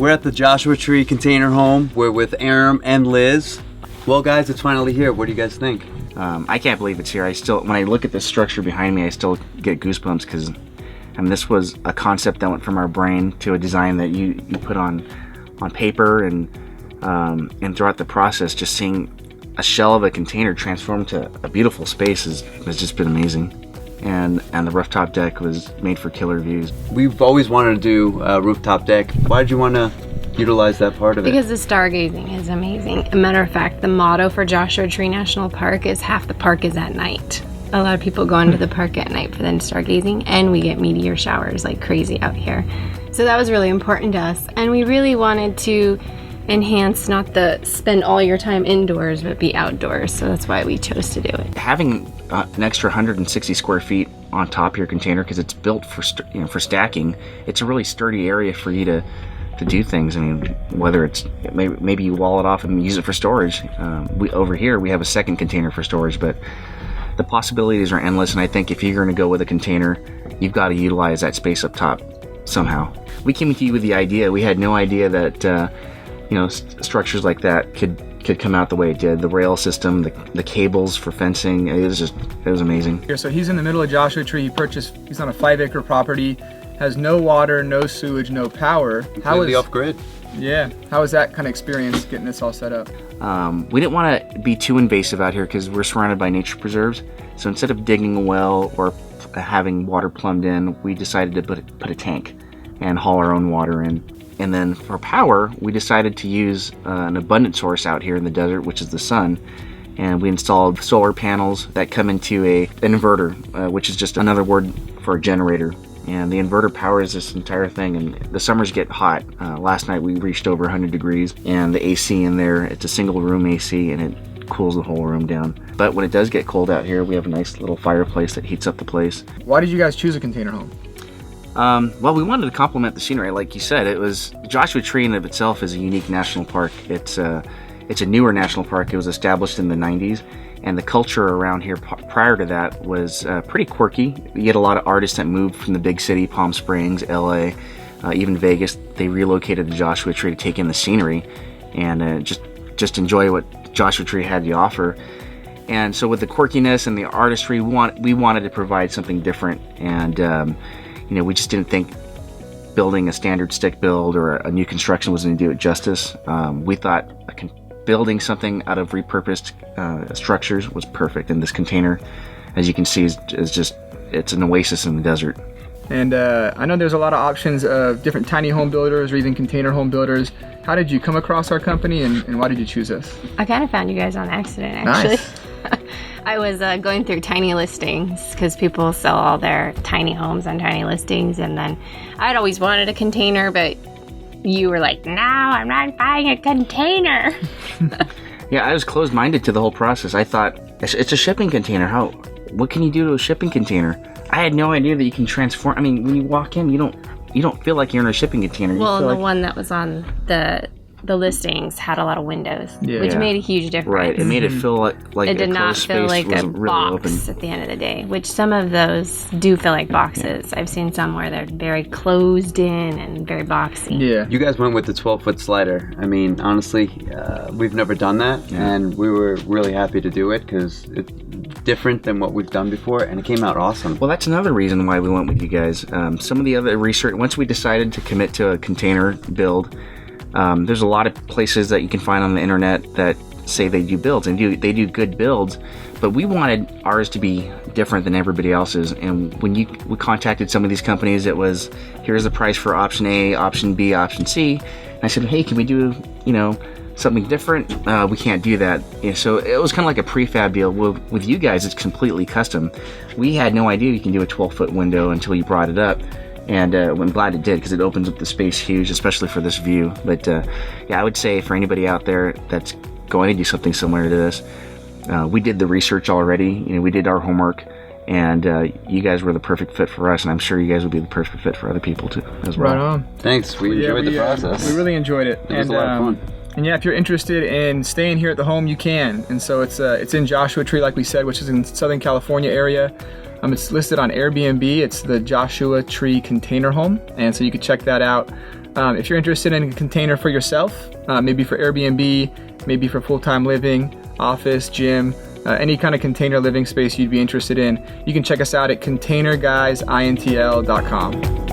We're at the Joshua Tree Container Home. We're with Aram and Liz. Well, guys, it's finally here. What do you guys think? I can't believe it's here. When I look at the structure behind me, I still get goosebumps because this was a concept that went from our brain to a design that you put on paper, and throughout the process, just seeing a shell of a container transformed to a beautiful space has just been amazing. And the rooftop deck was made for killer views. We've always wanted to do a rooftop deck. Why did you want to utilize that part of it? Because the stargazing is amazing. A matter of fact, the motto for Joshua Tree National Park is half the park is at night. A lot of people go into the park at night for the stargazing, and we get meteor showers like crazy out here. So that was really important to us, and we really wanted to enhance, not the spend all your time indoors, but be outdoors. So that's why we chose to do it. Having an extra 160 square feet on top of your container, because it's built for stacking, it's a really sturdy area for you to do things. I mean, whether it's maybe you wall it off and use it for storage. Over here we have a second container for storage, but the possibilities are endless. And I think if you're going to go with a container, you've got to utilize that space up top somehow. We came to you with the idea. We had no idea that structures like that could come out the way it did. The rail system, the cables for fencing, it was amazing. So he's in the middle of Joshua Tree. He's on a 5-acre property, has no water, no sewage, no power. Completely off-grid. Yeah, how was that kind of experience getting this all set up? We didn't want to be too invasive out here because we're surrounded by nature preserves. So instead of digging a well or having water plumbed in, we decided to put a tank and haul our own water in. And then for power, we decided to use an abundant source out here in the desert, which is the sun. And we installed solar panels that come into an inverter, which is just another word for a generator. And the inverter powers this entire thing, and the summers get hot. Last night we reached over 100 degrees, and the AC in there, it's a single room AC, and it cools the whole room down. But when it does get cold out here, we have a nice little fireplace that heats up the place. Why did you guys choose a container home? Well, we wanted to complement the scenery. Like you said, Joshua Tree in of itself is a unique national park. It's a newer national park. It was established in the 90s, and the culture around here prior to that was pretty quirky. You had a lot of artists that moved from the big city, Palm Springs, LA, even Vegas. They relocated to Joshua Tree to take in the scenery and just enjoy what Joshua Tree had to offer. And so with the quirkiness and the artistry, we wanted to provide something different. And we just didn't think building a standard stick build or a new construction was going to do it justice. We thought building something out of repurposed structures was perfect. And this container, as you can see, it's an oasis in the desert. And I know there's a lot of options of different tiny home builders or even container home builders. How did you come across our company, and why did you choose us? I kind of found you guys on accident, actually. Nice. I was going through tiny listings because people sell all their tiny homes on tiny listings, and then I'd always wanted a container, but you were like, no, I'm not buying a container. Yeah, I was closed-minded to the whole process. I thought, it's a shipping container. What can you do to a shipping container? I had no idea that you can transform. I mean, when you walk in, you don't feel like you're in a shipping container. Well, the one that was on the listings had a lot of windows, which made a huge difference. Right, it made it feel like it did not feel like a really box open. at the end of the day, which some of those do feel like boxes. I've seen some where they're very closed in and very boxy. Yeah. You guys went with the 12-foot slider. I mean, honestly, we've never done that, and we were really happy to do it because it's different than what we've done before, and it came out awesome. Well, that's another reason why we went with you guys. Some of the other research, once we decided to commit to a container build, there's a lot of places that you can find on the internet that say they do builds, and they do good builds, but we wanted ours to be different than everybody else's. And when we contacted some of these companies, it was, here's the price for option A, option B, option C. And I said, hey, can we do something different? We can't do that. So it was kind of like a prefab deal. With you guys, it's completely custom. We had no idea you can do a 12-foot window until you brought it up. And I'm glad it did, because it opens up the space huge, especially for this view. But I would say for anybody out there that's going to do something similar to this, we did the research already. We did our homework, and you guys were the perfect fit for us, and I'm sure you guys would be the perfect fit for other people too as well. Right on. Thanks. We enjoyed the process. We really enjoyed it. It was a lot of fun. And yeah, if you're interested in staying here at the home, you can. And so it's in Joshua Tree, like we said, which is in Southern California area. It's listed on Airbnb. It's the Joshua Tree Container Home, and so you can check that out. If you're interested in a container for yourself, maybe for Airbnb, maybe for full-time living, office, gym, any kind of container living space you'd be interested in, you can check us out at containerguysintl.com.